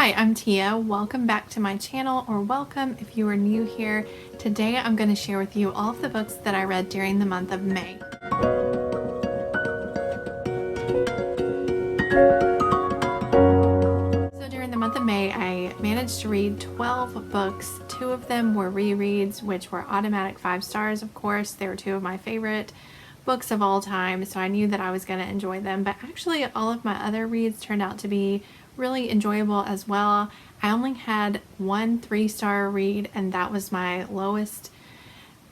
Hi, I'm Tia. Welcome back to my channel, or welcome if you are new here. Today I'm going to share with you all of the books that I read during the month of May. So during the month of May, I managed to read 12 books. 2 of them were rereads, which were automatic 5 stars, of course. They were 2 of my favorite books of all time, so I knew that I was going to enjoy them. But actually, all of my other reads turned out to be really enjoyable as well. I only had 1 3-star read, and that was my lowest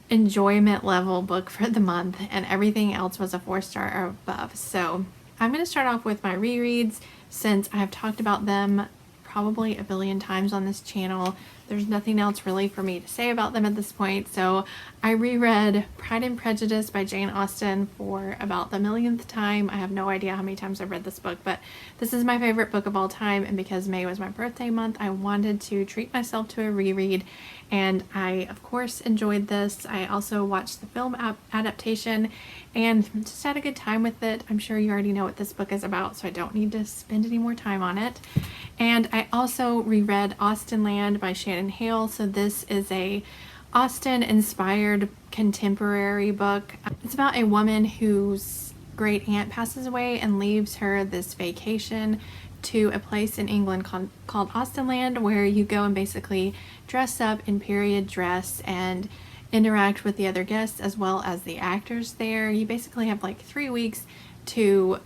enjoyment level book for the month, and everything else was a 4-star or above. So I'm going to start off with my rereads, since I have talked about them probably a billion times on this channel. There's nothing else really for me to say about them at this point. So I reread Pride and Prejudice by Jane Austen for about the millionth time. I have no idea how many times I've read this book, but this is my favorite book of all time, and because May was my birthday month, I wanted to treat myself to a reread, and I of course enjoyed this. I also watched the film adaptation and just had a good time with it. I'm sure you already know what this book is about, so I don't need to spend any more time on it. And I also reread Austinland by Shannon Hale. So this is a Austen-inspired contemporary book. It's about a woman whose great aunt passes away and leaves her this vacation to a place in England called Austinland, where you go and basically dress up in period dress and interact with the other guests as well as the actors there. You basically have like 3 weeks to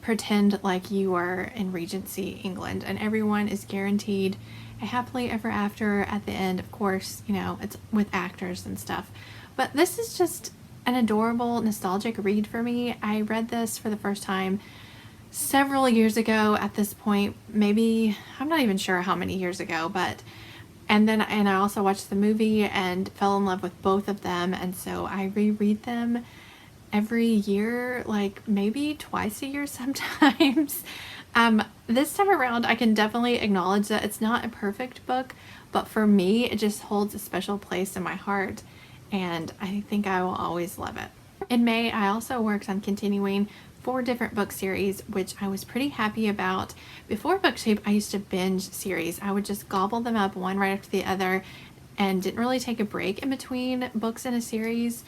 pretend like you are in Regency England, and everyone is guaranteed a happily ever after at the end. Of course, you know, it's with actors and stuff, but this is just an adorable, nostalgic read for me. I read this for the first time several years ago at this point, maybe, I'm not even sure how many years ago, but and I also watched the movie and fell in love with both of them, and so I reread them every year, like maybe twice a year sometimes. This time around, I can definitely acknowledge that it's not a perfect book, but for me, it just holds a special place in my heart, and I think I will always love it. In May, I also worked on continuing 4 different book series, which I was pretty happy about. Before BookTube, I used to binge series. I would just gobble them up one right after the other and didn't really take a break in between books in a series.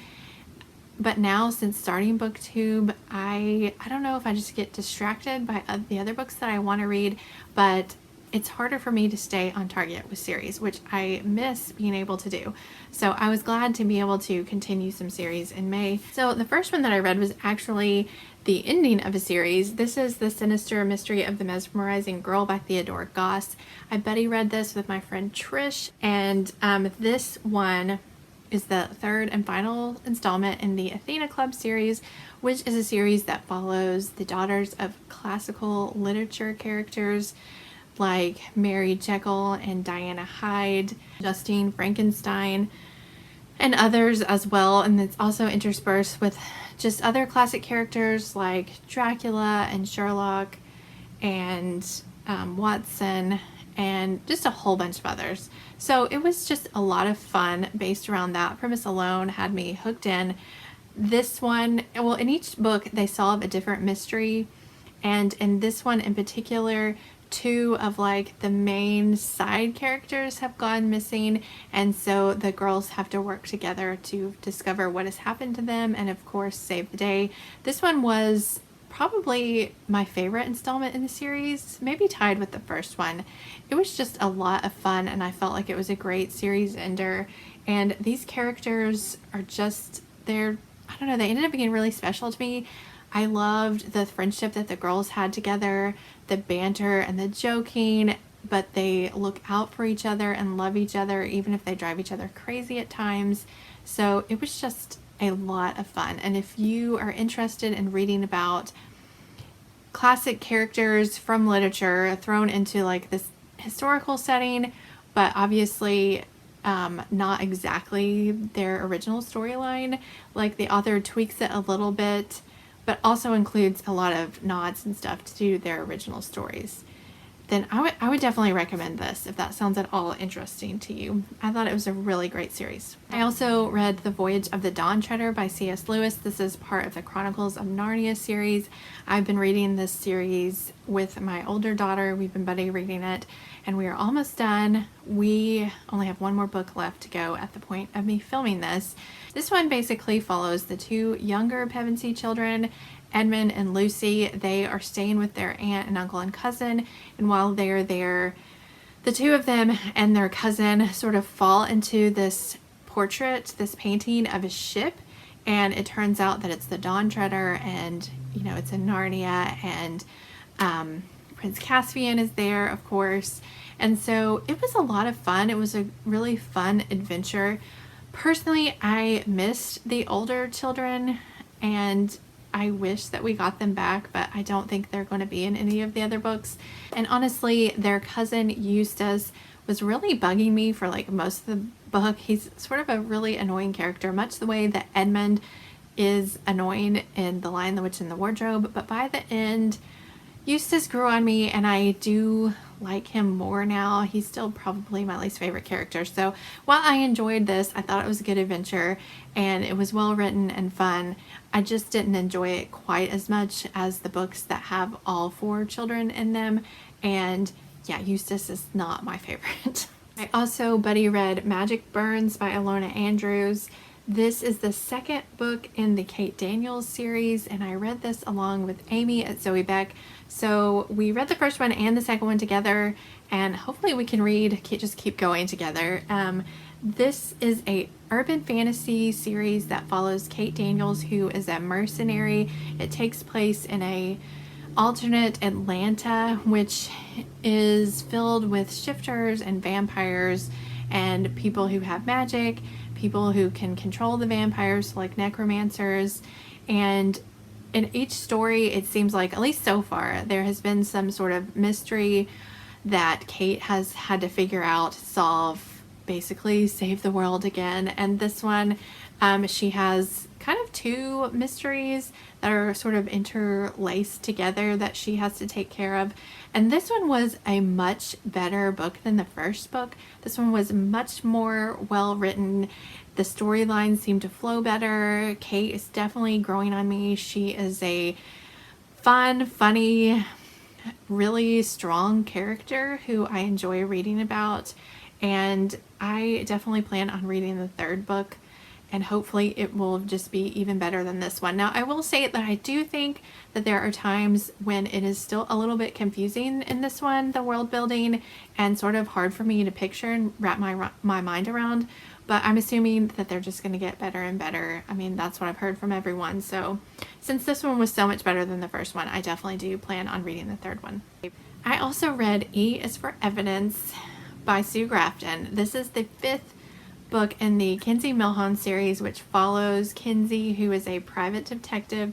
But now, since starting BookTube, I don't know if I just get distracted by the other books that I want to read, but it's harder for me to stay on target with series, which I miss being able to do. So I was glad to be able to continue some series in May. So the first one that I read was actually the ending of a series. This is The Sinister Mystery of the Mesmerizing Girl by Theodore Goss. I buddy read this with my friend Trish, and this one is the 3rd and final installment in the Athena Club series, which is a series that follows the daughters of classical literature characters like Mary Jekyll and Diana Hyde, Justine Frankenstein, and others as well. And it's also interspersed with just other classic characters like Dracula and Sherlock and Watson, and just a whole bunch of others. So it was just a lot of fun based around that premise alone, had me hooked in. This one, well, in each book they solve a different mystery, and in this one in particular, 2 of like the main side characters have gone missing, and so the girls have to work together to discover what has happened to them and of course save the day. This one was probably my favorite installment in the series, maybe tied with the first one. It was just a lot of fun, and I felt like it was a great series ender, and these characters are just, I don't know, they ended up being really special to me. I loved the friendship that the girls had together, the banter and the joking, but they look out for each other and love each other even if they drive each other crazy at times. So it was just a lot of fun. And if you are interested in reading about classic characters from literature thrown into like this historical setting, but obviously not exactly their original storyline, like the author tweaks it a little bit, but also includes a lot of nods and stuff to their original stories. then I would definitely recommend this if that sounds at all interesting to you. I thought it was a really great series. I also read The Voyage of the Dawn Treader by C.S. Lewis. This is part of the Chronicles of Narnia series. I've been reading this series with my older daughter. We've been buddy reading it, and we are almost done. We only have one more book left to go at the point of me filming this. This one basically follows the two younger Pevensey children, Edmund and Lucy. They are staying with their aunt and uncle and cousin, and while they're there, the two of them and their cousin sort of fall into this portrait, this painting of a ship, and it turns out that it's the Dawn Treader, and it's in Narnia, and Prince Caspian is there, of course. And so it was a lot of fun. It was a really fun adventure. Personally, I missed the older children, and I wish that we got them back, but I don't think they're going to be in any of the other books. And honestly, their cousin Eustace was really bugging me for like most of the book. He's sort of a really annoying character, much the way that Edmund is annoying in The Lion, the Witch, and the Wardrobe. But by the end, Eustace grew on me, and I do like him more now. He's still probably my least favorite character. So while I enjoyed this, I thought it was a good adventure and it was well written and fun, I just didn't enjoy it quite as much as the books that have all four children in them. And yeah, Eustace is not my favorite. I also buddy read Magic Burns by Alona Andrews. This is the second book in the Kate Daniels series, and I read this along with Amy at Zoe Beck. So we read the first one and the second one together, and hopefully we can just keep going together. This is a urban fantasy series that follows Kate Daniels, who is a mercenary. It takes place in a alternate Atlanta, which is filled with shifters and vampires and people who have magic, people who can control the vampires, like necromancers. And in each story, it seems like, at least so far, there has been some sort of mystery that Kate has had to figure out, solve, basically save the world again. And this one, she has kind of two mysteries that are sort of interlaced together that she has to take care of. And this one was a much better book than the first book. This one was much more well written. The storylines seem to flow better. Kate is definitely growing on me. She is a fun, funny, really strong character who I enjoy reading about. And I definitely plan on reading the third book, and hopefully it will just be even better than this one. Now, I will say that I do think that there are times when it is still a little bit confusing in this one, the world building, and sort of hard for me to picture and wrap my mind around. But I'm assuming that they're just going to get better and better. I mean, that's what I've heard from everyone. So since this one was so much better than the first one, I definitely do plan on reading the third one. I also read E is for Evidence by Sue Grafton. This is the fifth book in the Kinsey Millhone series, which follows Kinsey, who is a private detective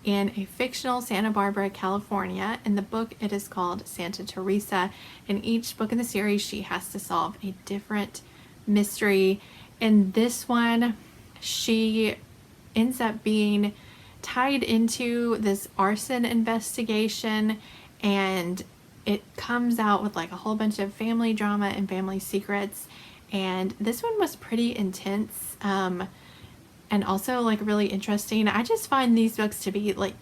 in a fictional Santa Barbara, California. In the book, it is called Santa Teresa. In each book in the series, she has to solve a different mystery. In this one, she ends up being tied into this arson investigation, and it comes out with like a whole bunch of family drama and family secrets. And this one was pretty intense, and also like really interesting. I just find these books to be like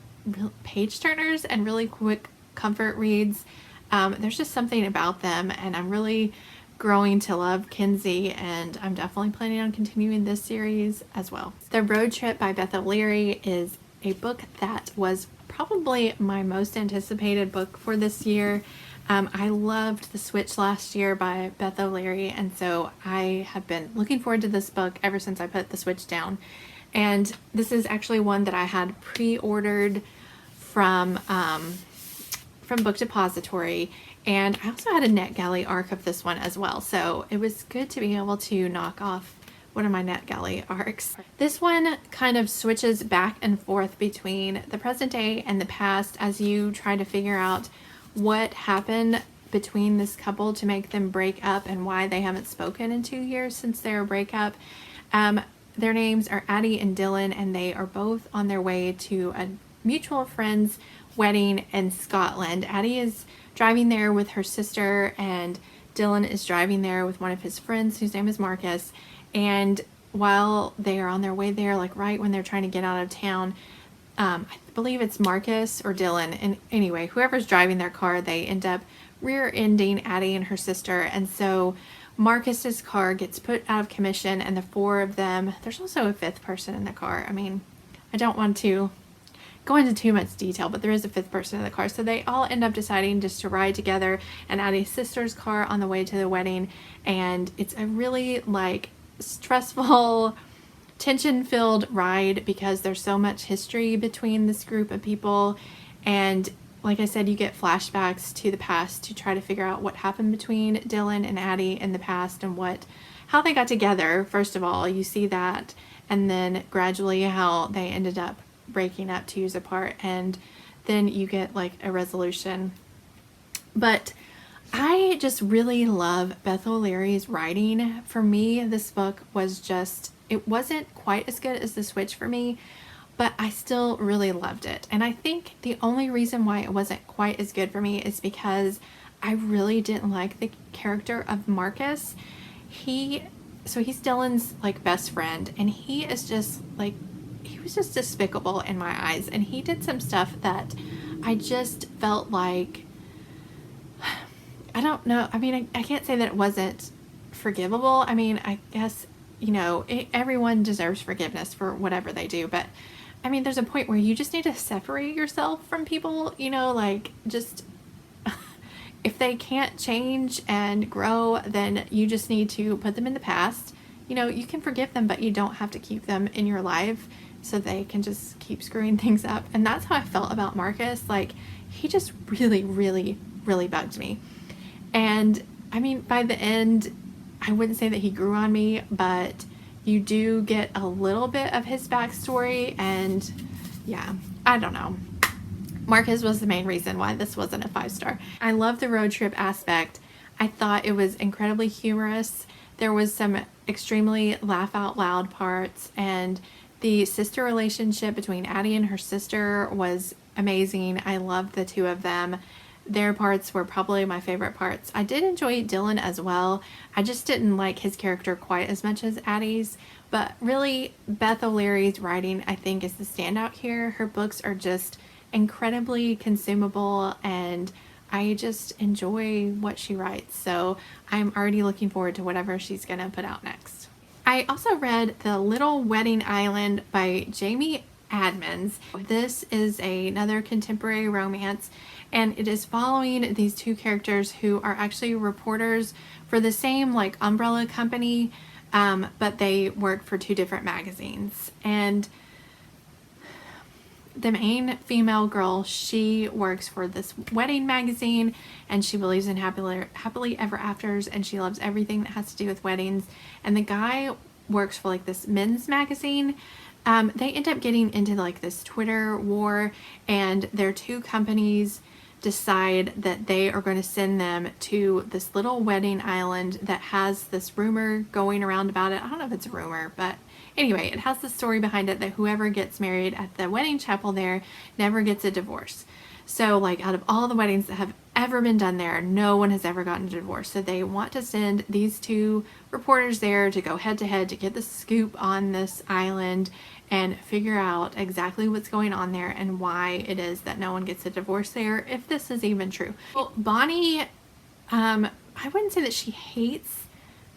page turners and really quick comfort reads. There's just something about them, and I'm really growing to love Kinsey, and I'm definitely planning on continuing this series as well. The Road Trip by Beth O'Leary is a book that was probably my most anticipated book for this year. I loved The Switch last year by Beth O'Leary, and so I have been looking forward to this book ever since I put The Switch down. And this is actually one that I had pre-ordered from Book Depository, and I also had a NetGalley arc of this one as well, so it was good to be able to knock off one of my NetGalley arcs. This one kind of switches back and forth between the present day and the past as you try to figure out what happened between this couple to make them break up and why they haven't spoken in 2 years since their breakup. Their names are Addie and Dylan, and they are both on their way to a mutual friend's wedding in Scotland. Addie is driving there with her sister, and Dylan is driving there with one of his friends whose name is Marcus. And while they are on their way there, like right when they're trying to get out of town, I believe it's Marcus or Dylan, and anyway, whoever's driving their car, they end up rear-ending Addie and her sister. And so Marcus's car gets put out of commission, and the four of them, there's also a fifth person in the car. I mean, I don't want to go into too much detail, but there is a fifth person in the car. So they all end up deciding just to ride together and Addie's sister's car on the way to the wedding. And it's a really like stressful, tension-filled ride because there's so much history between this group of people. And like I said, you get flashbacks to the past to try to figure out what happened between Dylan and Addie in the past and how they got together. First of all, you see that, and then gradually how they ended up breaking up 2 years apart, and then you get like a resolution. But I just really love Beth O'Leary's writing. For me, this book was just, it wasn't quite as good as The Switch for me, but I still really loved it. And I think the only reason why it wasn't quite as good for me is because I really didn't like the character of Marcus. So he's Dylan's like best friend, and he is just like, he was just despicable in my eyes. And he did some stuff that I just felt like, I don't know. I mean, I can't say that it wasn't forgivable. I mean, I guess, you know, everyone deserves forgiveness for whatever they do, but I mean, there's a point where you just need to separate yourself from people, you know, like just if they can't change and grow, then you just need to put them in the past. You know, you can forgive them, but you don't have to keep them in your life so they can just keep screwing things up. And that's how I felt about Marcus. Like, he just really, really, really bugged me. And I mean, by the end, I wouldn't say that he grew on me, but you do get a little bit of his backstory, and yeah, I don't know. Marcus was the main reason why this wasn't a 5-star. I love the road trip aspect. I thought it was incredibly humorous. There was some extremely laugh out loud parts, and the sister relationship between Addie and her sister was amazing. I loved the two of them. Their parts were probably my favorite parts. I did enjoy Dylan as well. I just didn't like his character quite as much as Addie's, but really Beth O'Leary's writing, I think, is the standout here. Her books are just incredibly consumable, and I just enjoy what she writes. So I'm already looking forward to whatever she's gonna put out next. I also read The Little Wedding Island by Jamie Admons. This is another contemporary romance, and it is following these two characters who are actually reporters for the same like umbrella company, but they work for 2 different magazines. And the main female girl, she works for this wedding magazine, and she believes in happily ever afters, and she loves everything that has to do with weddings. And the guy works for like this men's magazine. They end up getting into like this Twitter war, and their 2 companies decide that they are going to send them to this little wedding island that has this rumor going around about it. I don't know if it's a rumor, but anyway, it has the story behind it that whoever gets married at the wedding chapel there never gets a divorce. So like out of all the weddings that have ever been done there, no one has ever gotten a divorce. So they want to send these 2 reporters there to go head to head to get the scoop on this island and figure out exactly what's going on there and why it is that no one gets a divorce there, if this is even true. Well, Bonnie, I wouldn't say that she hates,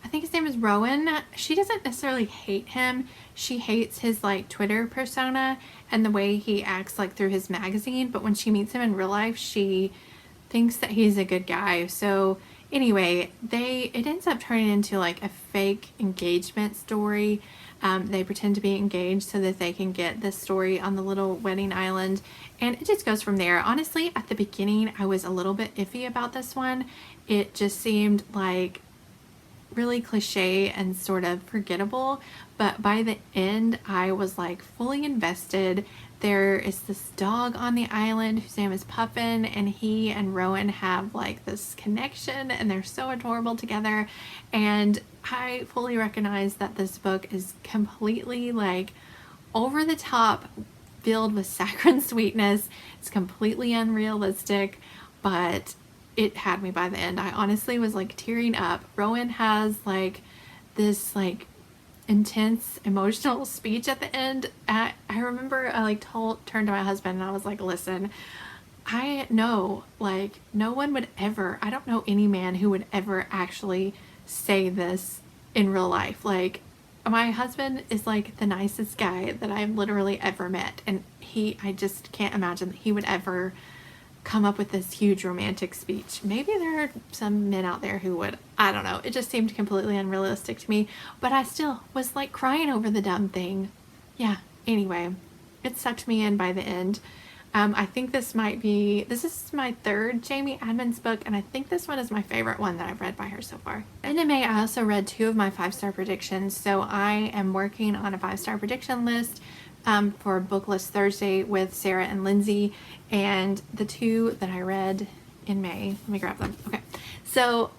I think his name is Rowan. She doesn't necessarily hate him. She hates his like Twitter persona and the way he acts like through his magazine, but when she meets him in real life, she thinks that he's a good guy. So anyway, it ends up turning into like a fake engagement story. They pretend to be engaged so that they can get this story on the little wedding island, and it just goes from there. Honestly, at the beginning, I was a little bit iffy about this one. It just seemed like really cliche and sort of forgettable, but by the end, I was like fully invested. There is this dog on the island whose name is Puffin, and he and Rowan have like this connection, and they're so adorable together. And I fully recognize that this book is completely like over the top, filled with saccharine sweetness. It's completely unrealistic, but it had me by the end. I honestly was like tearing up. Rowan has like this like intense emotional speech at the end. I remember I like turned to my husband and I was like, listen, I know like no one would ever, I don't know any man who would ever actually say this in real life. Like, my husband is like the nicest guy that I've literally ever met, and I just can't imagine that he would ever come up with this huge romantic speech. Maybe there are some men out there who would. I don't know. It just seemed completely unrealistic to me, but I still was like crying over the dumb thing. Yeah, anyway, it sucked me in by the end. I think this is my third Jamie Adams book, and I think this one is my favorite one that I've read by her so far. In May, I also read 2 of my 5-star predictions, so I am working on a 5-star prediction list for Book List Thursday with Sarah and Lindsay, and the 2 that I read in May, let me grab them. Okay, so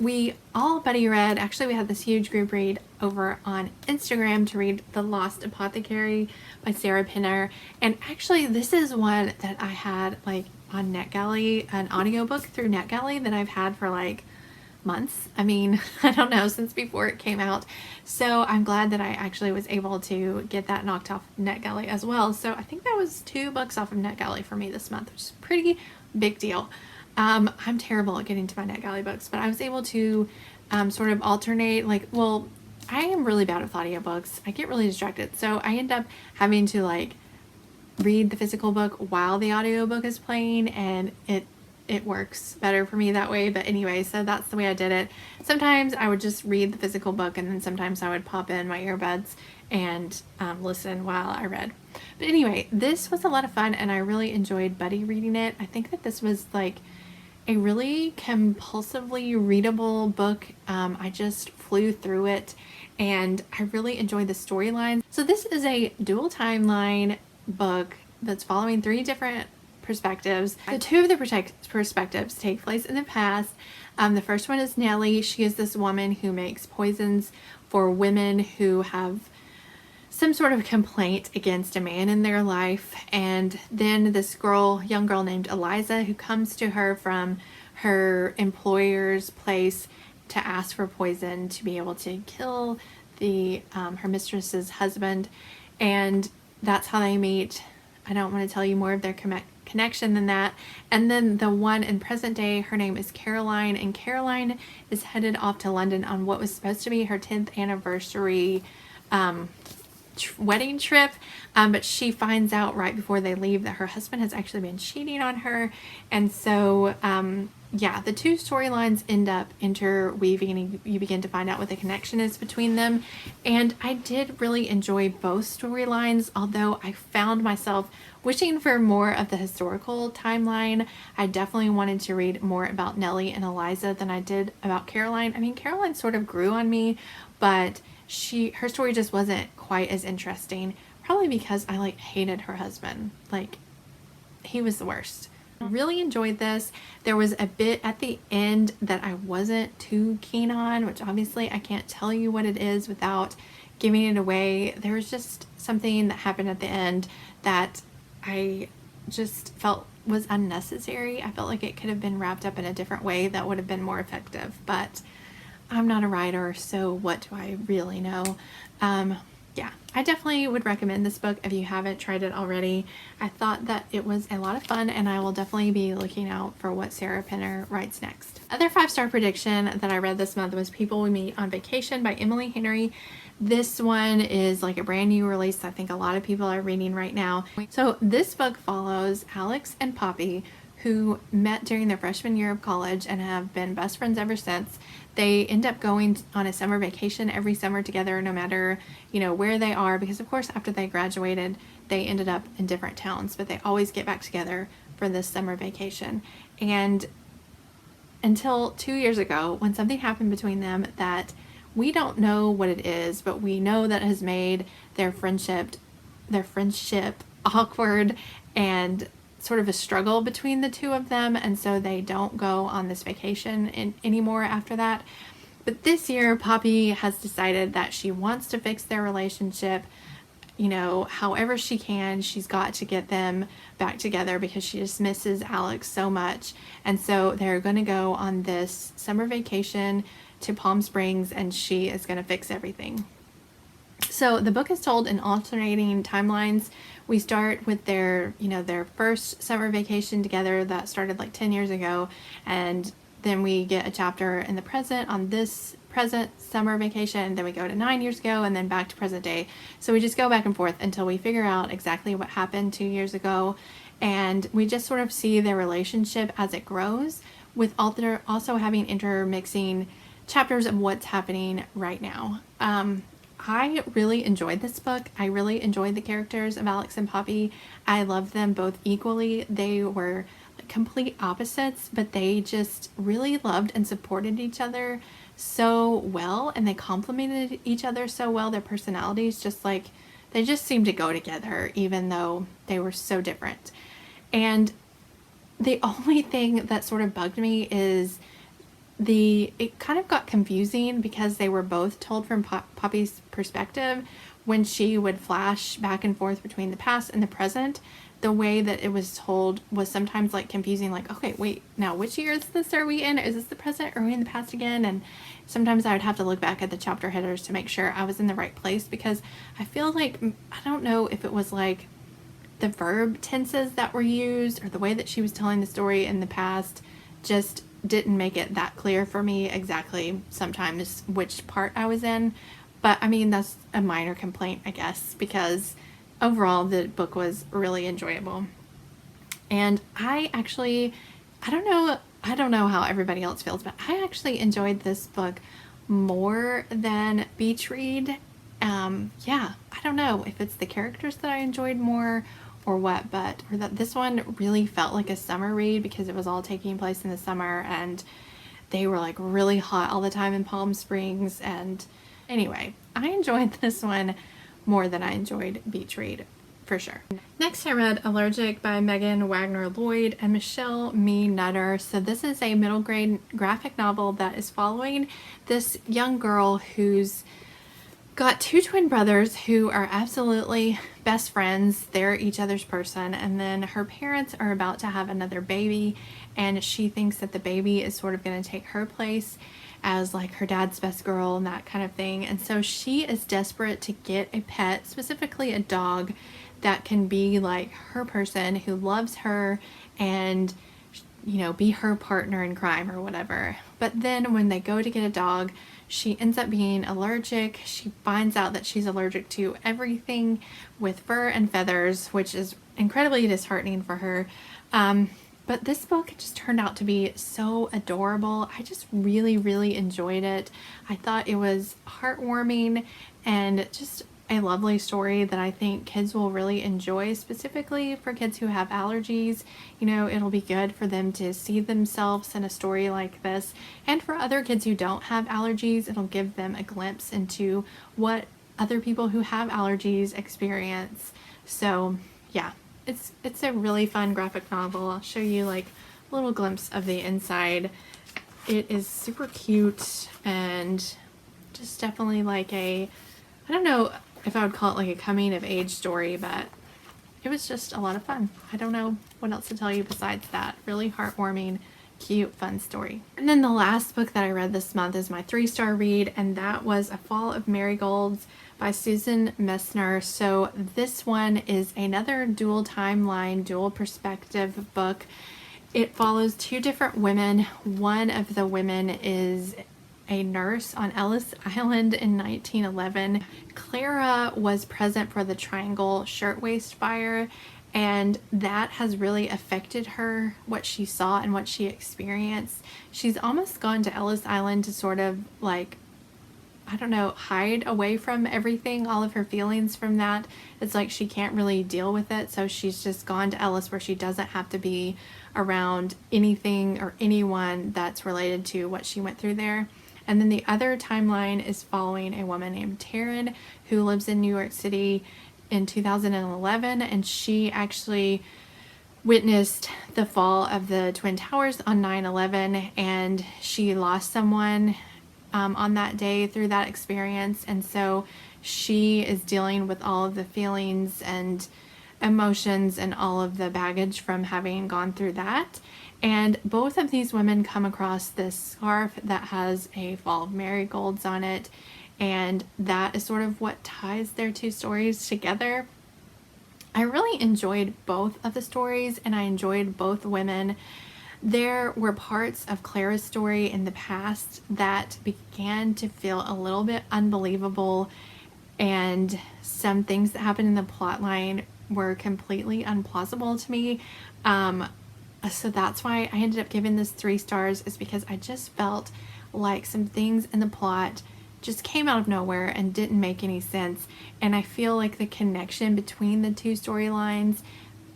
we all buddy read, actually we had this huge group read over on Instagram to read The Lost Apothecary by Sarah Pinner. And actually this is one that I had like on NetGalley, an audiobook through NetGalley that I've had for like months. I mean, I don't know, since before it came out. So I'm glad that I actually was able to get that knocked off NetGalley as well. So I think that was 2 books off of NetGalley for me this month, which is a pretty big deal. I'm terrible at getting to my NetGalley books, but I was able to sort of alternate, like, well, I am really bad with audiobooks. I get really distracted. So I end up having to like read the physical book while the audiobook is playing, and it works better for me that way. But anyway, so that's the way I did it. Sometimes I would just read the physical book, and then sometimes I would pop in my earbuds and listen while I read. But anyway, this was a lot of fun, and I really enjoyed buddy reading it. I think that this was like a really compulsively readable book. I just flew through it, and I really enjoyed the storyline. So this is a dual timeline book that's following 3 different perspectives. The 2 of the perspectives take place in the past. The first one is Nellie. She is this woman who makes poisons for women who have some sort of complaint against a man in their life. And then this young girl named Eliza, who comes to her from her employer's place to ask for poison to be able to kill her mistress's husband. And that's how they meet. I don't want to tell you more of their connection than that. And then the one in present day, her name is Caroline, and Caroline is headed off to London on what was supposed to be her 10th anniversary wedding trip, but she finds out right before they leave that her husband has actually been cheating on her. And so yeah, the 2 storylines end up interweaving, and you begin to find out what the connection is between them. And I did really enjoy both storylines, although I found myself wishing for more of the historical timeline. I definitely wanted to read more about Nellie and Eliza than I did about Caroline. I mean, Caroline sort of grew on me, but her story just wasn't quite as interesting, probably because I like hated her husband. Like, he was the worst. I really enjoyed this. There was a bit at the end that I wasn't too keen on, which obviously I can't tell you what it is without giving it away. There was just something that happened at the end that I just felt was unnecessary. I felt like it could have been wrapped up in a different way that would have been more effective, but I'm not a writer, so what do I really know? Yeah, I definitely would recommend this book if you haven't tried it already. I thought that it was a lot of fun, and I will definitely be looking out for what Sarah Pinner writes next. Other 5-star prediction that I read this month was People We Meet on Vacation by Emily Henry. This one is like a brand new release. I think a lot of people are reading right now. So this book follows Alex and Poppy, who met during their freshman year of college and have been best friends ever since. They end up going on a summer vacation every summer together, no matter, where they are, because of course after they graduated, they ended up in different towns, but they always get back together for this summer vacation. And until 2 years ago, when something happened between them that we don't know what it is, but we know that has made their friendship awkward and sort of a struggle between the 2 of them, and so they don't go on this vacation anymore after that. But this year, Poppy has decided that she wants to fix their relationship, you know, however she can, she's got to get them back together because she just misses Alex so much. And so they're going to go on this summer vacation to Palm Springs, and she is going to fix everything. So the book is told in alternating timelines. We start with their, you know, their first summer vacation together that started like 10 years ago. And then we get a chapter in the present on this present summer vacation. Then we go to 9 years ago and then back to present day. So we just go back and forth until we figure out exactly what happened 2 years ago. And we just sort of see their relationship as it grows, with also having intermixing chapters of what's happening right now. I really enjoyed this book. I really enjoyed the characters of Alex and Poppy. I loved them both equally. They were like complete opposites, but they just really loved and supported each other so well, and they complemented each other so well. Their personalities just like, they just seemed to go together even though they were so different. And the only thing that sort of bugged me is it kind of got confusing because they were both told from Poppy's perspective. When she would flash back and forth between the past and the present, the way that it was told was sometimes like confusing, like, okay, wait, now which year is this are we in? Is this the present? Or are we in the past again? And sometimes I would have to look back at the chapter headers to make sure I was in the right place, because I feel like, I don't know if it was like the verb tenses that were used or the way that she was telling the story in the past just didn't make it that clear for me exactly sometimes which part I was in. But I mean, that's a minor complaint, I guess, because overall the book was really enjoyable. And I don't know how everybody else feels, but I actually enjoyed this book more than Beach Read. Yeah, I don't know if it's the characters that I enjoyed more or what, or that this one really felt like a summer read because it was all taking place in the summer and they were like really hot all the time in Palm Springs. And anyway, I enjoyed this one more than I enjoyed Beach Read for sure. Next, I read Allergic by Megan Wagner Lloyd and Michelle Mee Nutter. So this is a middle grade graphic novel that is following this young girl who's got two twin brothers who are absolutely best friends. They're each other's person, and then her parents are about to have another baby, and she thinks that the baby is sort of going to take her place as like her dad's best girl and that kind of thing. And so she is desperate to get a pet, specifically a dog that can be like her person, who loves her and, you know, be her partner in crime or whatever. But then when they go to get a dog, she ends up being allergic. She finds out that she's allergic to everything with fur and feathers, which is incredibly disheartening for her. But this book just turned out to be so adorable. I just really, really enjoyed it. I thought it was heartwarming and just a lovely story that I think kids will really enjoy, specifically for kids who have allergies. You know, it'll be good for them to see themselves in a story like this. And for other kids who don't have allergies, it'll give them a glimpse into what other people who have allergies experience. So yeah, it's a really fun graphic novel. I'll show you like a little glimpse of the inside. It is super cute and just definitely like I don't know if I would call it like a coming of age story, but it was just a lot of fun. I don't know what else to tell you besides that. Really heartwarming, cute, fun story. And then the last book that I read this month is my 3-star read, and that was A Fall of Marigolds by Susan Messner. So this one is another dual timeline, dual perspective book. It follows two different women. One of the women is a nurse on Ellis Island in 1911. Clara was present for the Triangle Shirtwaist Fire, and that has really affected her, what she saw and what she experienced. She's almost gone to Ellis Island to sort of like, I don't know, hide away from everything, all of her feelings from that. It's like she can't really deal with it, so she's just gone to Ellis where she doesn't have to be around anything or anyone that's related to what she went through there. And then the other timeline is following a woman named Taryn who lives in New York City in 2011, and she actually witnessed the fall of the Twin Towers on 9/11, and she lost someone on that day through that experience. And so she is dealing with all of the feelings and emotions and all of the baggage from having gone through that. And both of these women come across this scarf that has a fall of marigolds on it, and that is sort of what ties their two stories together. I really enjoyed both of the stories, and I enjoyed both women. There were parts of Clara's story in the past that began to feel a little bit unbelievable, and some things that happened in the plot line were completely unplausible to me. So that's why I ended up giving this 3 stars, is because I just felt like some things in the plot just came out of nowhere and didn't make any sense. And I feel like the connection between the two storylines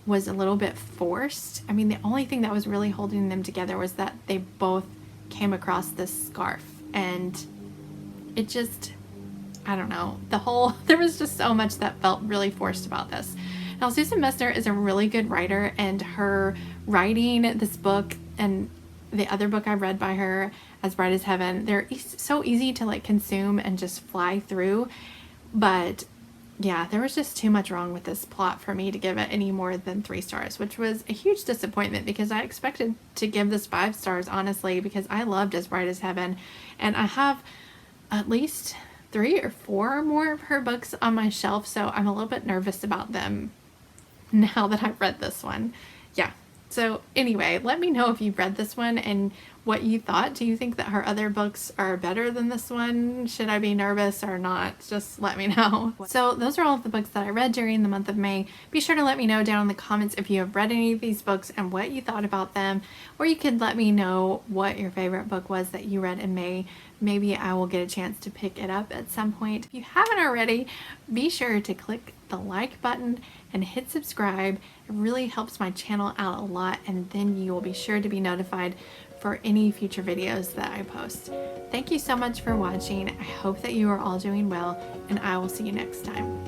was a little bit forced. I mean, the only thing that was really holding them together was that they both came across this scarf, and it just, I don't know, there was just so much that felt really forced about this. Now, Susan Messner is a really good writer, and her writing this book and the other book I read by her, As Bright as Heaven, they're so easy to like consume and just fly through. But yeah, there was just too much wrong with this plot for me to give it any more than 3 stars, which was a huge disappointment because I expected to give this 5 stars, honestly, because I loved As Bright as Heaven, and I have at least 3 or 4 more of her books on my shelf, so I'm a little bit nervous about them now that I've read this one. Yeah. So anyway, let me know if you've read this one and what you thought. Do you think that her other books are better than this one? Should I be nervous or not? Just let me know. So those are all of the books that I read during the month of May. Be sure to let me know down in the comments if you have read any of these books and what you thought about them, or you could let me know what your favorite book was that you read in May. Maybe I will get a chance to pick it up at some point. If you haven't already, be sure to click the like button and hit subscribe. It really helps my channel out a lot, and then you will be sure to be notified for any future videos that I post. Thank you so much for watching. I hope that you are all doing well, and I will see you next time.